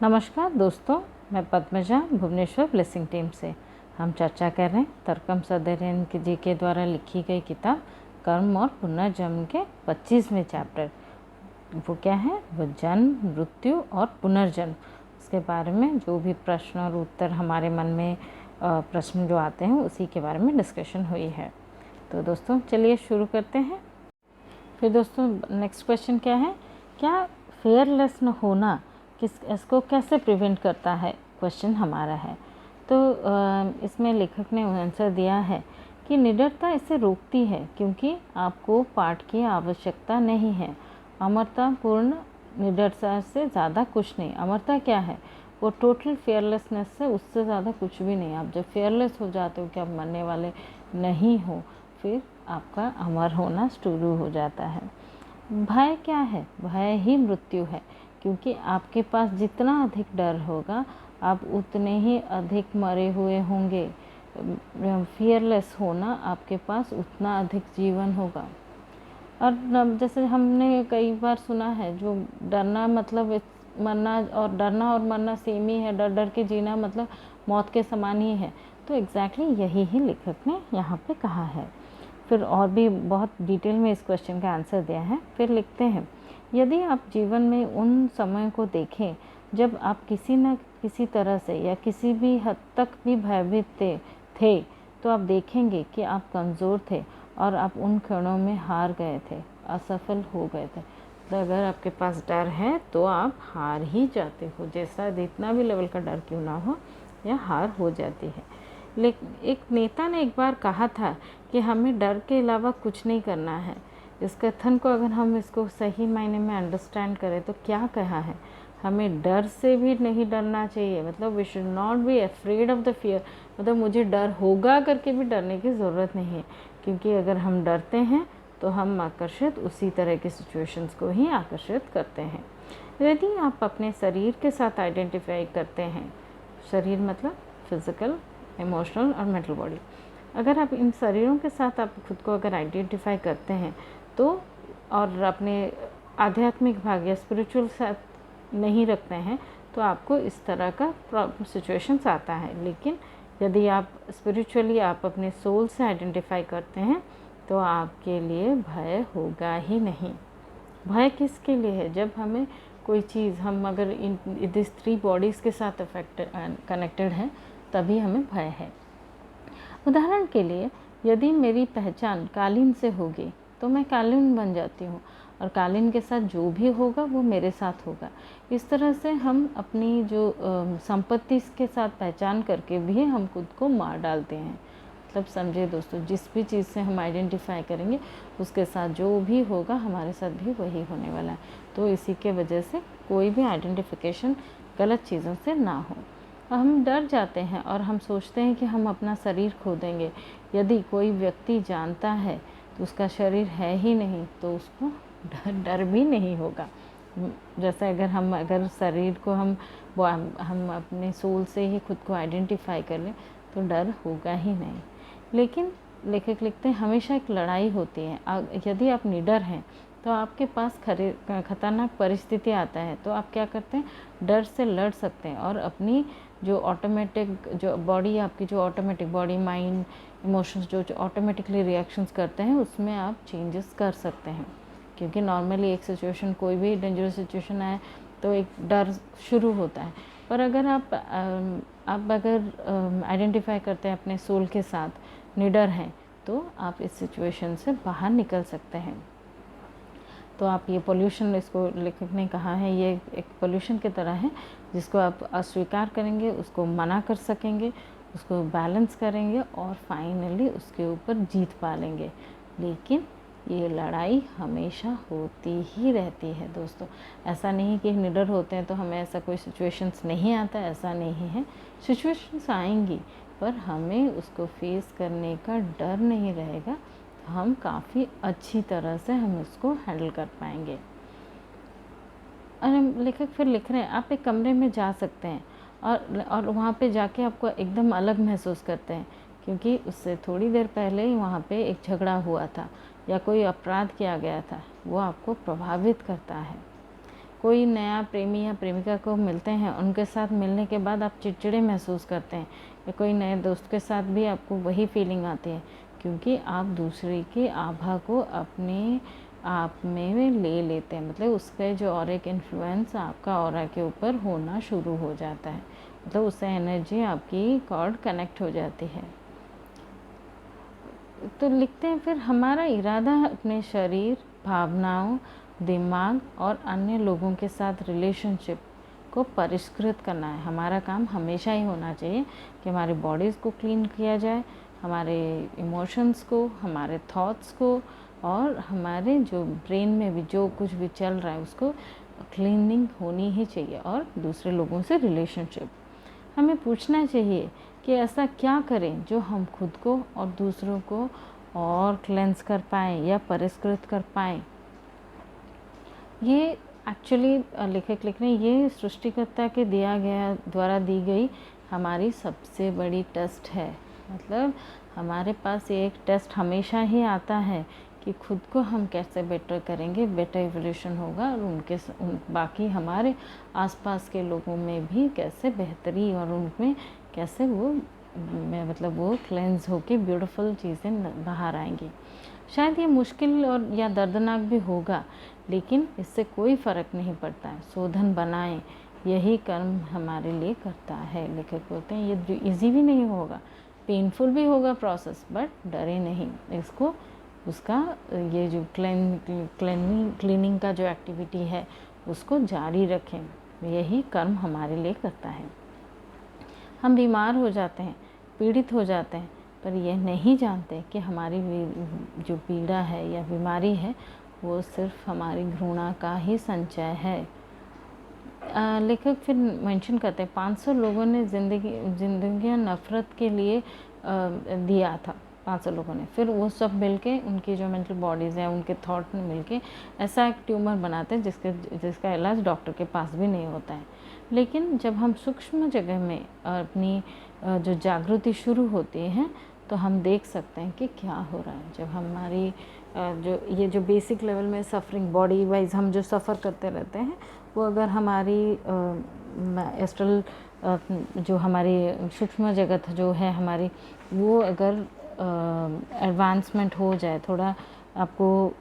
नमस्कार दोस्तों, मैं पद्मजा भुवनेश्वर ब्लेसिंग टीम से। हम चर्चा कर रहे हैं तरकम सदरेन जी के द्वारा लिखी गई किताब कर्म और पुनर्जन्म के 25वें चैप्टर। वो क्या है? वो जन्म, मृत्यु और पुनर्जन्म। उसके बारे में जो भी प्रश्न और उत्तर हमारे मन में प्रश्न जो आते हैं उसी के बारे में डिस्कशन हुई है। तो दोस्तों चलिए शुरू करते हैं। फिर दोस्तों नेक्स्ट क्वेश्चन क्या है? क्या फेयरलेस न होना इसको कैसे प्रिवेंट करता है, क्वेश्चन हमारा है। तो इसमें लेखक ने आंसर दिया है कि निडरता इसे रोकती है क्योंकि आपको पाठ की आवश्यकता नहीं है। अमरतापूर्ण निडरता से ज़्यादा कुछ नहीं। अमरता क्या है? वो टोटल फेयरलेसनेस से उससे ज़्यादा कुछ भी नहीं। आप जब फेयरलेस हो जाते हो कि आप मरने वाले नहीं हो, फिर आपका अमर होना शुरू हो जाता है। भय क्या है? भय ही मृत्यु है, क्योंकि आपके पास जितना अधिक डर होगा आप उतने ही अधिक मरे हुए होंगे। फियरलेस होना आपके पास उतना अधिक जीवन होगा। और जैसे हमने कई बार सुना है, जो डरना मतलब मरना, और डरना और मरना सेम ही है। डर डर के जीना मतलब मौत के समान ही है। तो एग्जैक्टली यही ही लेखक ने यहाँ पे कहा है। फिर और भी बहुत डिटेल में इस क्वेश्चन का आंसर दिया है। फिर लिखते हैं, यदि आप जीवन में उन समय को देखें जब आप किसी न किसी तरह से या किसी भी हद तक भी भयभीत थे, तो आप देखेंगे कि आप कमज़ोर थे और आप उन क्षणों में हार गए थे, असफल हो गए थे। तो अगर आपके पास डर है तो आप हार ही जाते हो, जैसा जितना भी लेवल का डर क्यों ना हो, या हार हो जाती है। लेकिन एक नेता ने एक बार कहा था कि हमें डर के अलावा कुछ नहीं करना है। इस कथन को अगर हम इसको सही मायने में अंडरस्टैंड करें तो क्या कहा है? हमें डर से भी नहीं डरना चाहिए। मतलब we should not be afraid of the fear. मतलब मुझे डर होगा करके भी डरने की ज़रूरत नहीं है, क्योंकि अगर हम डरते हैं तो हम आकर्षित उसी तरह की सिचुएशंस को ही आकर्षित करते हैं। यदि आप अपने शरीर के साथ आइडेंटिफाई करते हैं, शरीर मतलब फिज़िकल, इमोशनल और मेंटल बॉडी, अगर आप इन शरीरों के साथ आप खुद को अगर आइडेंटिफाई करते हैं तो, और अपने आध्यात्मिक भाग या स्पिरिचुअल साथ नहीं रखते हैं, तो आपको इस तरह का सिचुएशंस आता है। लेकिन यदि आप स्पिरिचुअली आप अपने सोल से आइडेंटिफाई करते हैं तो आपके लिए भय होगा ही नहीं। भय किसके लिए है? जब हमें कोई चीज़, हम अगर इन दिस 3 बॉडीज़ के साथ कनेक्टेड हैं, तभी हमें भय है। उदाहरण के लिए, यदि मेरी पहचान कालीन से होगी तो मैं कालीन बन जाती हूँ, और कालीन के साथ जो भी होगा वो मेरे साथ होगा। इस तरह से हम अपनी जो संपत्ति के साथ पहचान करके भी हम खुद को मार डालते हैं। मतलब समझे दोस्तों, जिस भी चीज़ से हम आइडेंटिफाई करेंगे उसके साथ जो भी होगा हमारे साथ भी वही होने वाला है। तो इसी के वजह से कोई भी आइडेंटिफिकेशन गलत चीज़ों से ना हो। हम डर जाते हैं और हम सोचते हैं कि हम अपना शरीर खो देंगे। यदि कोई व्यक्ति जानता है तो उसका शरीर है ही नहीं, तो उसको डर भी नहीं होगा। जैसे अगर शरीर को हम अपने सोल से ही खुद को आइडेंटिफाई कर लें तो डर होगा ही नहीं। लेकिन लेखक लिखते हैं, हमेशा एक लड़ाई होती है। यदि आप निडर हैं तो आपके पास खतरनाक परिस्थिति आता है तो आप क्या करते हैं? डर से लड़ सकते हैं और अपनी जो ऑटोमेटिक जो बॉडी, आपकी जो ऑटोमेटिक बॉडी, माइंड, इमोशंस जो ऑटोमेटिकली रिएक्शंस करते हैं उसमें आप चेंजेस कर सकते हैं। क्योंकि नॉर्मली एक सिचुएशन, कोई भी डेंजरस सिचुएशन आए तो एक डर शुरू होता है, पर अगर आप अगर आइडेंटिफाई करते हैं अपने सोल के साथ, निडर हैं, तो आप इस सिचुएशन से बाहर निकल सकते हैं। तो आप ये पोल्यूशन, इसको लेखक ने कहा है, ये एक पोल्यूशन की तरह है जिसको आप अस्वीकार करेंगे, उसको मना कर सकेंगे, उसको बैलेंस करेंगे और फाइनली उसके ऊपर जीत पा लेंगे। लेकिन ये लड़ाई हमेशा होती ही रहती है दोस्तों। ऐसा नहीं कि निडर होते हैं तो हमें ऐसा कोई सिचुएशंस नहीं आता, ऐसा नहीं है। सिचुएशंस आएंगी पर हमें उसको फेस करने का डर नहीं रहेगा। हम काफ़ी अच्छी तरह से हम उसको हैंडल कर पाएंगे। और लेखक फिर लिख रहे हैं, आप एक कमरे में जा सकते हैं और वहाँ पे जाके आपको एकदम अलग महसूस करते हैं, क्योंकि उससे थोड़ी देर पहले ही वहाँ पे एक झगड़ा हुआ था या कोई अपराध किया गया था। वो आपको प्रभावित करता है। कोई नया प्रेमी या प्रेमिका को मिलते हैं, उनके साथ मिलने के बाद आप चिड़चिड़े महसूस करते हैं, या कोई नए दोस्त के साथ भी आपको वही फीलिंग आती है, क्योंकि आप दूसरे की आभा को अपने आप में ले लेते हैं। मतलब उसका जो ऑरिक इन्फ्लुएंस आपका ऑरा के ऊपर होना शुरू हो जाता है, मतलब उससे एनर्जी आपकी कॉर्ड कनेक्ट हो जाती है। तो लिखते हैं, फिर हमारा इरादा अपने शरीर, भावनाओं, दिमाग और अन्य लोगों के साथ रिलेशनशिप को परिष्कृत करना है। हमारा काम हमेशा ही होना चाहिए कि हमारी बॉडीज़ को क्लीन किया जाए, हमारे इमोशंस को, हमारे थॉट्स को, और हमारे जो ब्रेन में भी जो कुछ भी चल रहा है उसको क्लीनिंग होनी ही चाहिए। और दूसरे लोगों से रिलेशनशिप हमें पूछना चाहिए कि ऐसा क्या करें जो हम खुद को और दूसरों को और क्लेंस कर पाएँ या परिष्कृत कर पाएँ। ये एक्चुअली लेखक लिख रहे हैं, ये सृष्टिकर्ता के द्वारा दी गई हमारी सबसे बड़ी टेस्ट है। मतलब हमारे पास ये एक टेस्ट हमेशा ही आता है कि खुद को हम कैसे बेटर करेंगे, बेटर एवोल्यूशन होगा, और बाकी हमारे आसपास के लोगों में भी कैसे बेहतरी और उनमें कैसे वो मतलब वो क्लेंस होके ब्यूटीफुल चीज़ें बाहर आएंगी। शायद ये मुश्किल और या दर्दनाक भी होगा, लेकिन इससे कोई फ़र्क नहीं पड़ता है। शोधन बनाएं, यही कर्म हमारे लिए करता है। लेखक बोलते हैं ये इजी भी नहीं होगा, पेनफुल भी होगा प्रोसेस, बट डरे नहीं। इसको उसका ये जो क्लीनिंग का जो एक्टिविटी है उसको जारी रखें, यही कर्म हमारे लिए करता है। हम बीमार हो जाते हैं, पीड़ित हो जाते हैं, पर यह नहीं जानते कि हमारी जो पीड़ा है या बीमारी है वो सिर्फ हमारी घृणा का ही संचय है। लेखक फिर मेंशन करते हैं 500 लोगों ने जिंदगी नफ़रत के लिए दिया था, 500 लोगों ने। फिर वो सब मिलके उनकी जो मेंटल बॉडीज़ हैं, उनके थॉट में मिलके ऐसा एक ट्यूमर बनाते हैं जिसका इलाज डॉक्टर के पास भी नहीं होता है। लेकिन जब हम सूक्ष्म जगह में अपनी जो जागृति शुरू होती है तो हम देख सकते हैं कि क्या हो रहा है। जब हमारी जो बेसिक लेवल में सफरिंग बॉडी वाइज हम जो सफ़र करते रहते हैं, वो अगर हमारी एस्ट्रल जो हमारी सूक्ष्म जगत जो है हमारी, वो अगर एडवांसमेंट हो जाए थोड़ा, आपको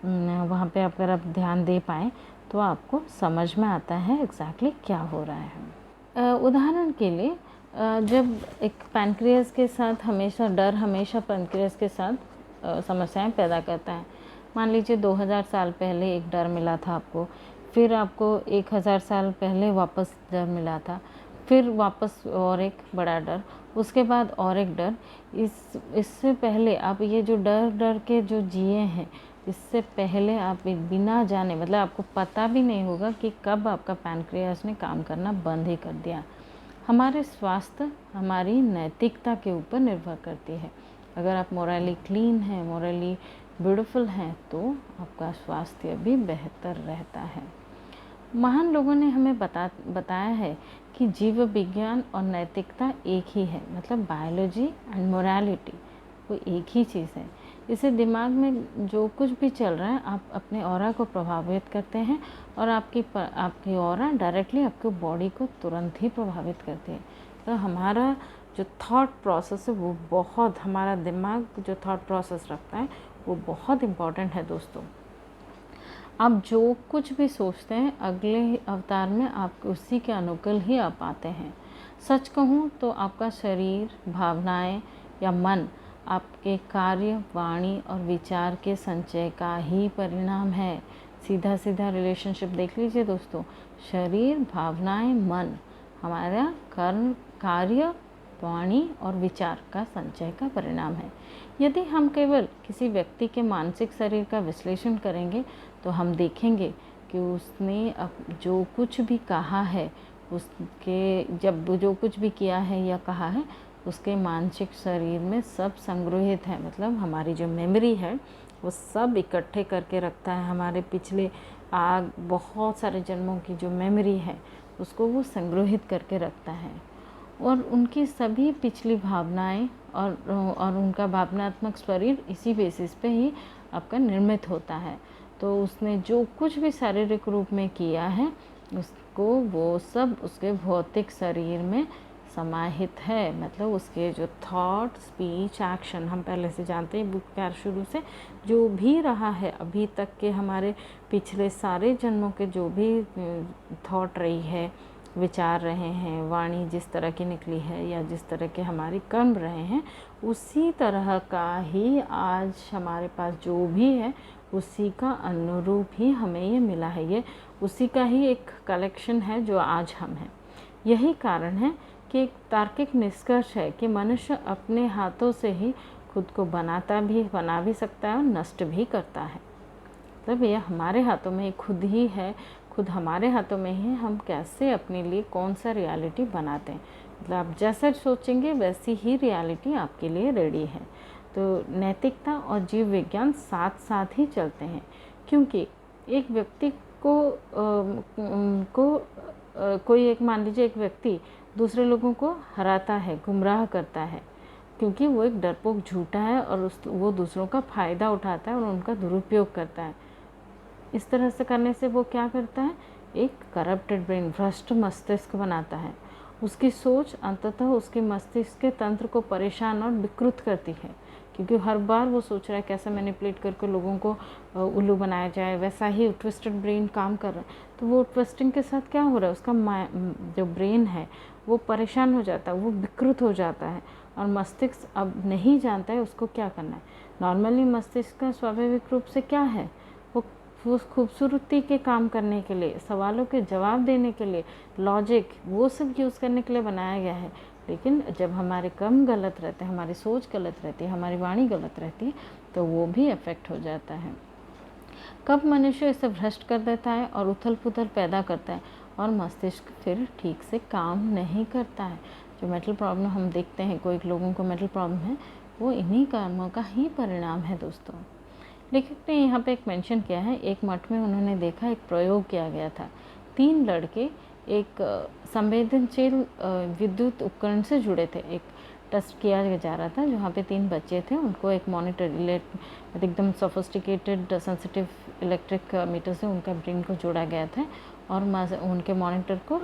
वहाँ पे अगर आप ध्यान दे पाएँ तो आपको समझ में आता है एग्जैक्टली क्या हो रहा है। उदाहरण के लिए जब एक पैनक्रियास के साथ हमेशा पैनक्रियास के साथ समस्याएं पैदा करता है। मान लीजिए 2000 साल पहले एक डर मिला था आपको, फिर आपको 1000 साल पहले वापस डर मिला था, फिर वापस और एक बड़ा डर, उसके बाद और एक डर। इससे पहले आप ये जो डर के जो जिए हैं, इससे पहले आप बिना जाने, मतलब आपको पता भी नहीं होगा कि कब आपका पैनक्रियास ने काम करना बंद ही कर दिया। हमारे स्वास्थ्य हमारी नैतिकता के ऊपर निर्भर करती है। अगर आप मोरली क्लीन हैं, मोरली ब्यूटीफुल हैं, तो आपका स्वास्थ्य भी बेहतर रहता है। महान लोगों ने हमें बताया है कि जीव विज्ञान और नैतिकता एक ही है। मतलब बायोलॉजी एंड मोरालिटी वो एक ही चीज़ है। इसे दिमाग में जो कुछ भी चल रहा है, आप अपने ऑरा को प्रभावित करते हैं, और आपकी ऑरा डायरेक्टली आपके बॉडी को तुरंत ही प्रभावित करती है। तो हमारा जो थॉट प्रोसेस है वो बहुत, हमारा दिमाग जो थॉट प्रोसेस रखता है वो बहुत इम्पॉर्टेंट है दोस्तों। आप जो कुछ भी सोचते हैं, अगले अवतार में आप उसी के अनुकूल ही आप आते हैं। सच कहूँ तो आपका शरीर, भावनाएं या मन आपके कार्य, वाणी और विचार के संचय का ही परिणाम है। सीधा रिलेशनशिप देख लीजिए दोस्तों। शरीर, भावनाएं, मन हमारा कार्य, वाणी और विचार का संचय का परिणाम है। यदि हम केवल किसी व्यक्ति के मानसिक शरीर का विश्लेषण करेंगे तो हम देखेंगे कि उसने जो कुछ भी कहा है, जो कुछ भी किया है या कहा है, उसके मानसिक शरीर में सब संग्रहित है। मतलब हमारी जो मेमोरी है वो सब इकट्ठे करके रखता है। हमारे पिछले बहुत सारे जन्मों की जो मेमोरी है उसको वो संग्रहित करके रखता है, और उनकी सभी पिछली भावनाएं और उनका भावनात्मक शरीर इसी बेसिस पे ही आपका निर्मित होता है। तो उसने जो कुछ भी शारीरिक रूप में किया है उसको वो सब उसके भौतिक शरीर में समाहित है। मतलब उसके जो थॉट, स्पीच, एक्शन, हम पहले से जानते हैं बुक के शुरू से जो भी रहा है अभी तक के, हमारे पिछले सारे जन्मों के जो भी थॉट रही है, विचार रहे हैं, वाणी जिस तरह की निकली है या जिस तरह के हमारे कर्म रहे हैं, उसी तरह का ही आज हमारे पास जो भी है उसी का अनुरूप ही हमें ये मिला है। ये उसी का ही एक कलेक्शन है जो आज हम हैं। यही कारण है कि एक तार्किक निष्कर्ष है कि मनुष्य अपने हाथों से ही खुद को बना भी सकता है और नष्ट भी करता है। मतलब ये हमारे हाथों में खुद ही है, खुद हमारे हाथों में ही हम कैसे अपने लिए कौन सा रियलिटी बनाते हैं। मतलब आप जैसा सोचेंगे वैसी ही रियलिटी आपके लिए रेडी है। तो नैतिकता और जीव विज्ञान साथ साथ ही चलते हैं, क्योंकि एक व्यक्ति कोई एक, मान लीजिए एक व्यक्ति दूसरे लोगों को हराता है, गुमराह करता है, क्योंकि वो एक डरपोक झूठा है और वो दूसरों का फ़ायदा उठाता है और उनका दुरुपयोग करता है। इस तरह से करने से वो क्या करता है, एक करप्टेड ब्रेन, भ्रष्ट मस्तिष्क बनाता है। उसकी सोच अंततः उसके मस्तिष्क के तंत्र को परेशान और विकृत करती है, क्योंकि हर बार वो सोच रहा है कैसे मैनिपुलेट करके लोगों को उल्लू बनाया जाए। वैसा ही ट्विस्टेड ब्रेन काम कर रहा है। तो वो ट्विस्टिंग के साथ क्या हो रहा है, उसका जो ब्रेन है वो परेशान हो जाता है, वो विकृत हो जाता है और मस्तिष्क अब नहीं जानता है उसको क्या करना है। नॉर्मली मस्तिष्क का स्वाभाविक रूप से क्या है, वो खूबसूरती के काम करने के लिए, सवालों के जवाब देने के लिए, लॉजिक, वो सब यूज़ करने के लिए बनाया गया है। लेकिन जब हमारे कर्म गलत रहते हैं, हमारी सोच गलत रहती है, हमारी वाणी गलत रहती है, तो वो भी अफेक्ट हो जाता है। कब मनुष्य इसे भ्रष्ट कर देता है और उथल पुथल पैदा करता है और मस्तिष्क फिर ठीक से काम नहीं करता है। जो मेंटल प्रॉब्लम हम देखते हैं, कोई लोगों को मेंटल प्रॉब्लम है, वो इन्हीं कर्मों का ही परिणाम है दोस्तों। लेखक ने यहाँ पे एक मेंशन किया है, एक मठ में उन्होंने देखा, एक प्रयोग किया गया था। 3 लड़के एक संवेदनशील विद्युत उपकरण से जुड़े थे। एक टेस्ट किया जा रहा था जहाँ पे 3 बच्चे थे, उनको एक मॉनिटर, एकदम सोफिस्टिकेटेड सेंसिटिव इलेक्ट्रिक मीटर से उनका ब्रेन को जोड़ा गया था और उनके मॉनिटर को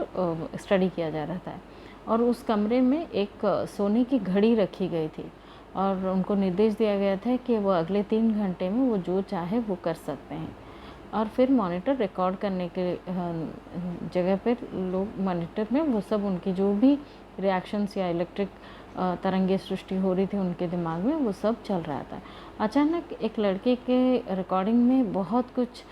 स्टडी किया जा रहा था। और उस कमरे में एक सोने की घड़ी रखी गई थी और उनको निर्देश दिया गया था कि वो अगले 3 घंटे में वो जो चाहे वो कर सकते हैं। और फिर मॉनिटर रिकॉर्ड करने के जगह पर लोग मॉनिटर में वो सब उनकी जो भी रिएक्शंस या इलेक्ट्रिक तरंगे सृष्टि हो रही थी उनके दिमाग में, वो सब चल रहा था। अचानक एक लड़के के रिकॉर्डिंग में बहुत कुछ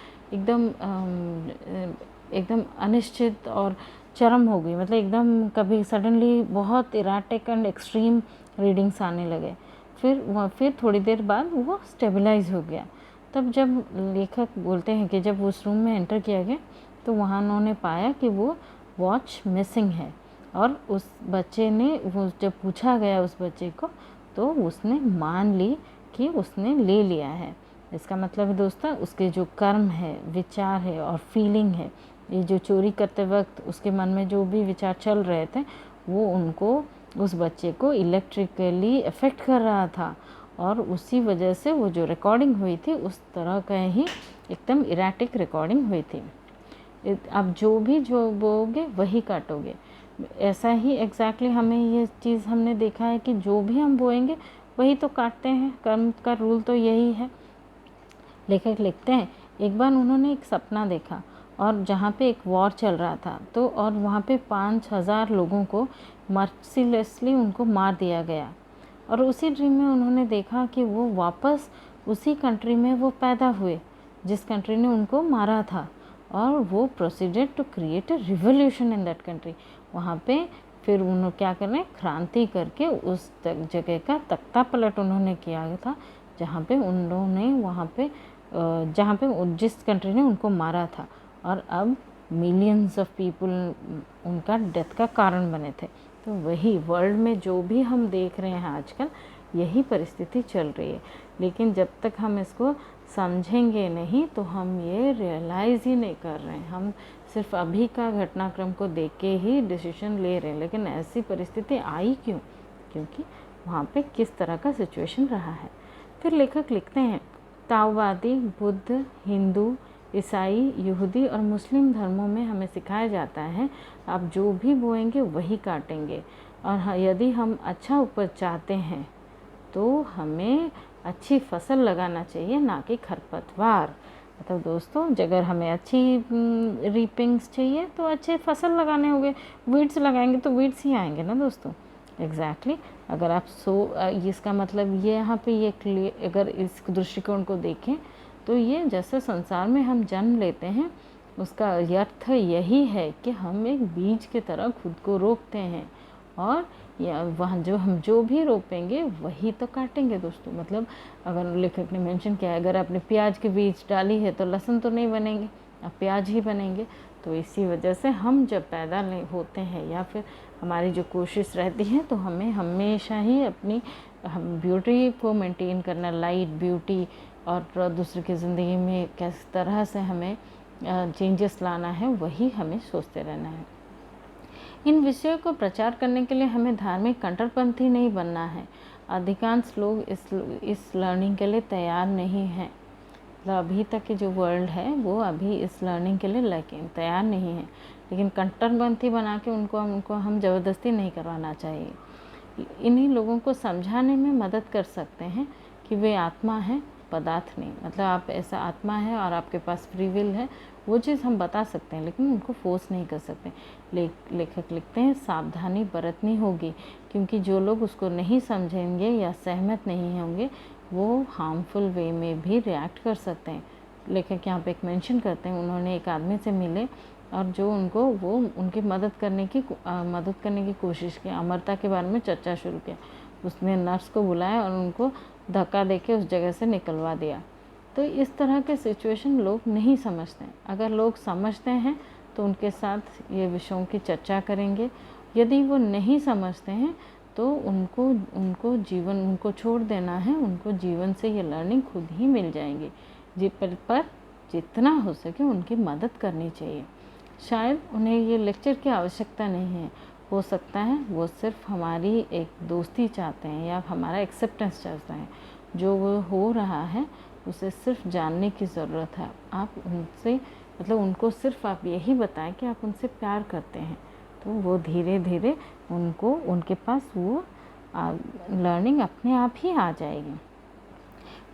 एकदम अनिश्चित और चरम हो गई। मतलब एकदम कभी सडनली बहुत इराटिक एंड एक्सट्रीम रीडिंग्स आने लगे। फिर थोड़ी देर बाद वो स्टेबलाइज हो गया। तब जब लेखक बोलते हैं कि जब उस रूम में एंटर किया गया तो वहाँ उन्होंने पाया कि वो वॉच मिसिंग है। और उस बच्चे ने, वो जब पूछा गया उस बच्चे को, तो उसने मान ली कि उसने ले लिया है। इसका मतलब है दोस्तों, उसके जो कर्म है, विचार है और फीलिंग है, ये जो चोरी करते वक्त उसके मन में जो भी विचार चल रहे थे, वो उनको, उस बच्चे को इलेक्ट्रिकली अफेक्ट कर रहा था। और उसी वजह से वो जो रिकॉर्डिंग हुई थी उस तरह का ही एकदम इराटिक रिकॉर्डिंग हुई थी। अब जो बोओगे वही काटोगे। ऐसा ही एग्जैक्टली हमें ये चीज़ हमने देखा है कि जो भी हम बोएंगे वही तो काटते हैं। कर्म का रूल तो यही है। लेखक लिखते हैं, एक बार उन्होंने एक सपना देखा और जहाँ पे एक वॉर चल रहा था, तो और वहाँ पे 5000 लोगों को मर्सीलेसली उनको मार दिया गया। और उसी ड्रीम में उन्होंने देखा कि वो वापस उसी कंट्री में वो पैदा हुए जिस कंट्री ने उनको मारा था, और वो proceeded to create a revolution in that country. वहाँ पे फिर उन्होंने क्या करने, क्रांति करके उस जगह का तख्ता पलट उन्होंने किया था जहाँ पे उन लोगों ने, वहाँ पे जहाँ पे जिस कंट्री ने उनको मारा था। और अब मिलियंस ऑफ पीपल उनका डेथ का कारण बने थे। तो वही वर्ल्ड में जो भी हम देख रहे हैं आजकल, यही परिस्थिति चल रही है। लेकिन जब तक हम इसको समझेंगे नहीं तो हम ये रियलाइज़ ही नहीं कर रहे हैं। हम सिर्फ अभी का घटनाक्रम को देख के ही डिसीजन ले रहे हैं। लेकिन ऐसी परिस्थिति आई क्यों? क्योंकि वहाँ पे किस तरह का सिचुएशन रहा है। फिर लेखक लिखते हैं, ताओवादी, बुद्ध, हिंदू, ईसाई, यहूदी और मुस्लिम धर्मों में हमें सिखाया जाता है आप जो भी बोएंगे वही काटेंगे। और यदि हम अच्छा उपज चाहते हैं तो हमें अच्छी फसल लगाना चाहिए, ना कि खरपतवार। मतलब दोस्तों, अगर हमें अच्छी रीपिंग्स चाहिए तो अच्छे फसल लगाने होंगे। वीड्स लगाएंगे तो वीड्स ही आएंगे ना दोस्तों। एग्जैक्टली अगर आप इसका मतलब ये यहाँ पे ये अगर इस दृष्टिकोण को देखें तो ये जैसे संसार में हम जन्म लेते हैं उसका अर्थ यही है कि हम एक बीज की तरह खुद को रोकते हैं और या वहाँ हम जो भी रोपेंगे वही तो काटेंगे दोस्तों। मतलब अगर लेखक ने मेंशन किया है अगर आपने प्याज के बीज डाली है तो लहसुन तो नहीं बनेंगे, अब प्याज ही बनेंगे। तो इसी वजह से हम जब पैदा होते हैं या फिर हमारी जो कोशिश रहती है तो हमें हमेशा ही अपनी ब्यूटी को मेंटेन करना, लाइट ब्यूटी और दूसरे की ज़िंदगी में किस तरह से हमें चेंजेस लाना है वही हमें सोचते रहना है। इन विषयों को प्रचार करने के लिए हमें धार्मिक कट्टरपंथी नहीं बनना है। अधिकांश लोग इस लर्निंग के लिए तैयार नहीं हैं। मतलब अभी तक की जो वर्ल्ड है वो अभी इस लर्निंग के लिए तैयार नहीं है, लेकिन कट्टरपंथी बना के उनको हम ज़बरदस्ती नहीं करवाना चाहिए। इन्हीं लोगों को समझाने में मदद कर सकते हैं कि वे आत्मा है, पदार्थ नहीं। मतलब आप ऐसा आत्मा है और आपके पास फ्री विल है, वो चीज़ हम बता सकते हैं लेकिन उनको फोर्स नहीं कर सकते। लेखक लिखते हैं सावधानी बरतनी होगी क्योंकि जो लोग उसको नहीं समझेंगे या सहमत नहीं होंगे वो हार्मफुल वे में भी रिएक्ट कर सकते हैं। लेखक यहाँ पे एक मेंशन करते हैं उन्होंने एक आदमी से मिले और जो वो उनकी मदद करने की कोशिश की, अमरता के बारे में चर्चा शुरू किया। उसने नर्स को बुलाया और उनको धक्का देके उस जगह से निकलवा दिया। तो इस तरह के सिचुएशन लोग नहीं समझते हैं। अगर लोग समझते हैं तो उनके साथ ये विषयों की चर्चा करेंगे। यदि वो नहीं समझते हैं तो उनको छोड़ देना है, उनको जीवन से ये लर्निंग खुद ही मिल जाएंगी। पर जितना हो सके उनकी मदद करनी चाहिए। शायद उन्हें ये लेक्चर की आवश्यकता नहीं है, हो सकता है वो सिर्फ हमारी एक दोस्ती चाहते हैं या हमारा एक्सेप्टेंस चाहते हैं। जो वो हो रहा है उसे सिर्फ जानने की ज़रूरत है। आप उनसे उनको सिर्फ आप यही बताएं कि आप उनसे प्यार करते हैं तो वो धीरे धीरे उनके पास वो लर्निंग अपने आप ही आ जाएगी।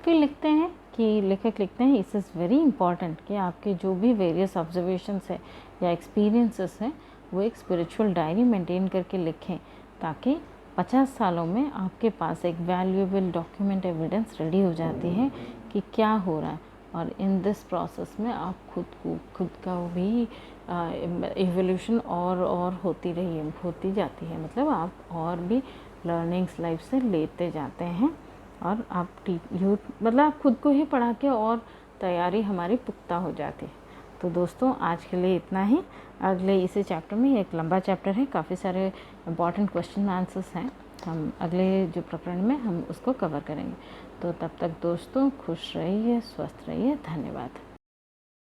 फिर लेखक लिखते हैं इट इज़ वेरी इंपॉर्टेंट कि आपके जो भी वेरियस ऑब्जर्वेशंस है या एक्सपीरियंसेस हैं वो एक स्पिरिचुअल डायरी मेंटेन करके लिखें ताकि 50 सालों में आपके पास एक वैल्यूएबल डॉक्यूमेंट एविडेंस रेडी हो जाती है कि क्या हो रहा है। और इन दिस प्रोसेस में आप खुद का भी इवोल्यूशन और होती जाती है। मतलब आप और भी लर्निंग्स लाइफ से लेते जाते हैं और आप आप खुद को ही पढ़ा के और तैयारी हमारी पुख्ता हो जाती है। तो दोस्तों आज के लिए इतना ही। अगले इसी चैप्टर में एक लंबा चैप्टर है, काफ़ी सारे इम्पॉर्टेंट क्वेश्चन आंसर्स हैं। हम अगले जो प्रकरण में हम उसको कवर करेंगे। तो तब तक दोस्तों खुश रहिए, स्वस्थ रहिए। धन्यवाद।